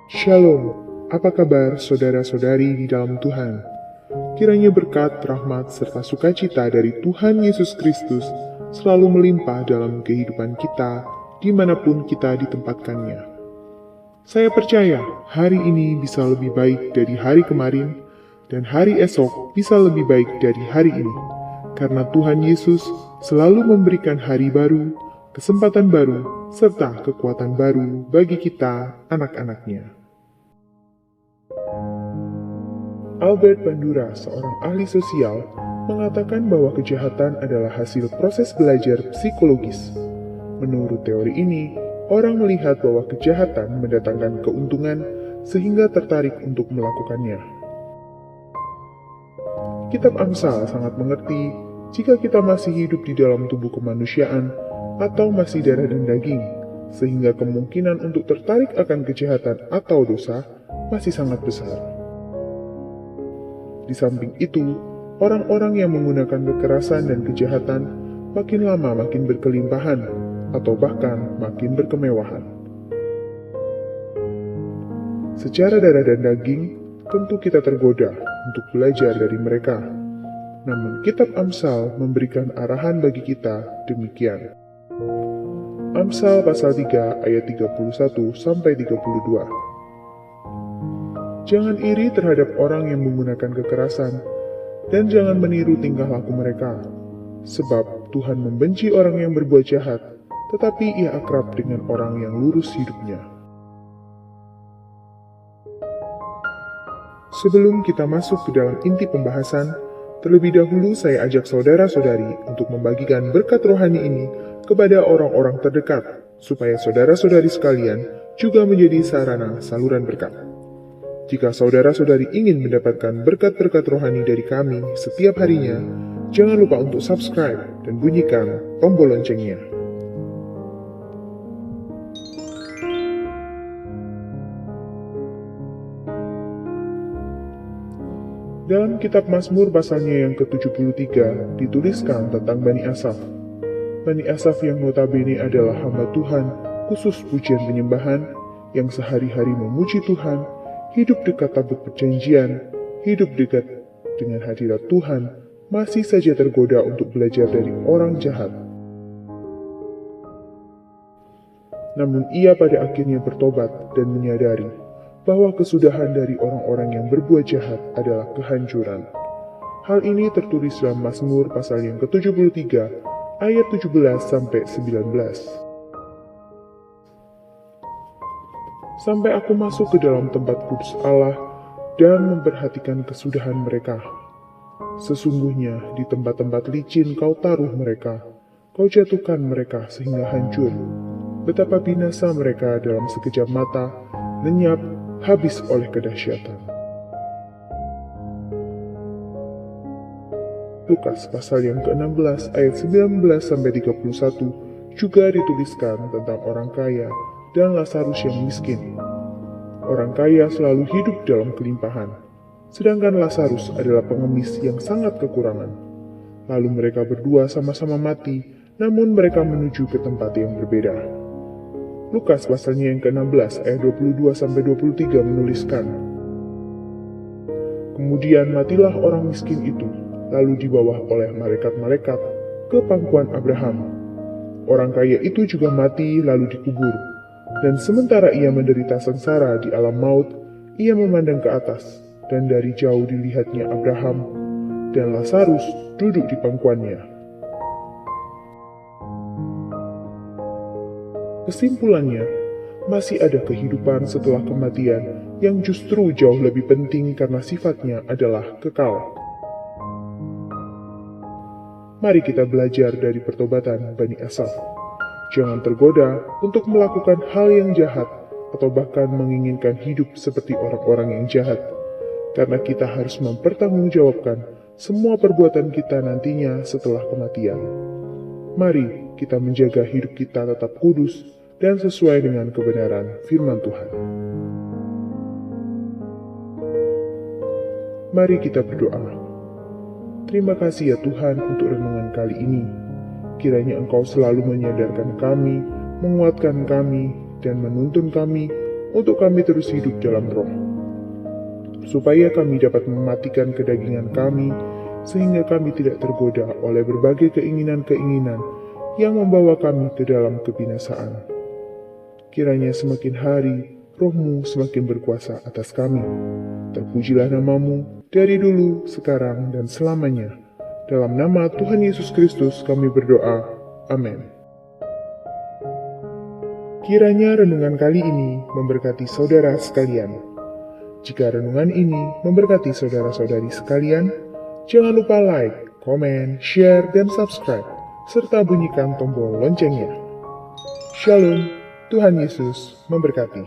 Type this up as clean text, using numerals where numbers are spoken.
Shalom, apa kabar saudara-saudari di dalam Tuhan? Kiranya berkat, rahmat, serta sukacita dari Tuhan Yesus Kristus selalu melimpah dalam kehidupan kita dimanapun kita ditempatkannya. Saya percaya hari ini bisa lebih baik dari hari kemarin, dan hari esok bisa lebih baik dari hari ini. Karena Tuhan Yesus selalu memberikan hari baru, kesempatan baru, serta kekuatan baru bagi kita, anak-anaknya. Albert Bandura, seorang ahli sosial, mengatakan bahwa kejahatan adalah hasil proses belajar psikologis. Menurut teori ini, orang melihat bahwa kejahatan mendatangkan keuntungan sehingga tertarik untuk melakukannya. Kitab Amsal sangat mengerti jika kita masih hidup di dalam tubuh kemanusiaan atau masih darah dan daging, sehingga kemungkinan untuk tertarik akan kejahatan atau dosa masih sangat besar. Di samping itu, orang-orang yang menggunakan kekerasan dan kejahatan makin lama makin berkelimpahan atau bahkan makin berkemewahan. Secara darah dan daging, tentu kita tergoda untuk belajar dari mereka. Namun kitab Amsal memberikan arahan bagi kita demikian. Amsal pasal 3 ayat 31-32. Jangan iri terhadap orang yang menggunakan kekerasan, dan jangan meniru tingkah laku mereka. Sebab Tuhan membenci orang yang berbuat jahat, tetapi Ia akrab dengan orang yang lurus hidupnya. Sebelum kita masuk ke dalam inti pembahasan, terlebih dahulu saya ajak saudara-saudari untuk membagikan berkat rohani ini kepada orang-orang terdekat, supaya saudara-saudari sekalian juga menjadi sarana saluran berkat. Jika saudara-saudari ingin mendapatkan berkat-berkat rohani dari kami setiap harinya, jangan lupa untuk subscribe dan bunyikan tombol loncengnya. Dalam kitab Mazmur pasalnya yang ke-73 dituliskan tentang Bani Asaf. Bani Asaf yang notabene adalah hamba Tuhan, khusus pujian penyembahan, yang sehari-hari memuji Tuhan, hidup dekat tabut perjanjian, hidup dekat dengan hadirat Tuhan, masih saja tergoda untuk belajar dari orang jahat. Namun ia pada akhirnya bertobat dan menyadari bahwa kesudahan dari orang-orang yang berbuat jahat adalah kehancuran. Hal ini tertulis dalam Mazmur pasal yang ke-73, ayat 17-19. Sampai aku masuk ke dalam tempat kudus Allah dan memperhatikan kesudahan mereka. Sesungguhnya di tempat-tempat licin kau taruh mereka, kau jatuhkan mereka sehingga hancur. Betapa binasa mereka dalam sekejap mata, lenyap, habis oleh kedahsyatan. Lukas pasal yang ke-16 ayat 19-31 juga dituliskan tentang orang kaya dan Lazarus yang miskin. Orang kaya selalu hidup dalam kelimpahan, sedangkan Lazarus adalah pengemis yang sangat kekurangan. Lalu mereka berdua sama-sama mati, namun mereka menuju ke tempat yang berbeda. Lukas pasalnya yang ke-16 ayat 22-23 menuliskan, kemudian matilah orang miskin itu, lalu dibawa oleh malaikat-malaikat ke pangkuan Abraham. Orang kaya itu juga mati lalu dikubur, dan sementara ia menderita sengsara di alam maut, ia memandang ke atas, dan dari jauh dilihatnya Abraham, dan Lazarus duduk di pangkuannya. Kesimpulannya, masih ada kehidupan setelah kematian yang justru jauh lebih penting karena sifatnya adalah kekal. Mari kita belajar dari pertobatan Bani Asaf. Jangan tergoda untuk melakukan hal yang jahat atau bahkan menginginkan hidup seperti orang-orang yang jahat, karena kita harus mempertanggungjawabkan semua perbuatan kita nantinya setelah kematian. Mari kita menjaga hidup kita tetap kudus dan sesuai dengan kebenaran firman Tuhan. Mari kita berdoa. Terima kasih ya Tuhan untuk renungan kali ini. Kiranya Engkau selalu menyadarkan kami, menguatkan kami, dan menuntun kami untuk kami terus hidup dalam roh, supaya kami dapat mematikan kedagingan kami, sehingga kami tidak tergoda oleh berbagai keinginan-keinginan yang membawa kami ke dalam kebinasaan. Kiranya semakin hari, Roh-Mu semakin berkuasa atas kami. Terpujilah nama-Mu dari dulu, sekarang, dan selamanya. Dalam nama Tuhan Yesus Kristus kami berdoa. Amin. Kiranya renungan kali ini memberkati saudara sekalian. Jika renungan ini memberkati saudara-saudari sekalian, jangan lupa like, komen, share, dan subscribe, serta bunyikan tombol loncengnya. Shalom, Tuhan Yesus memberkati.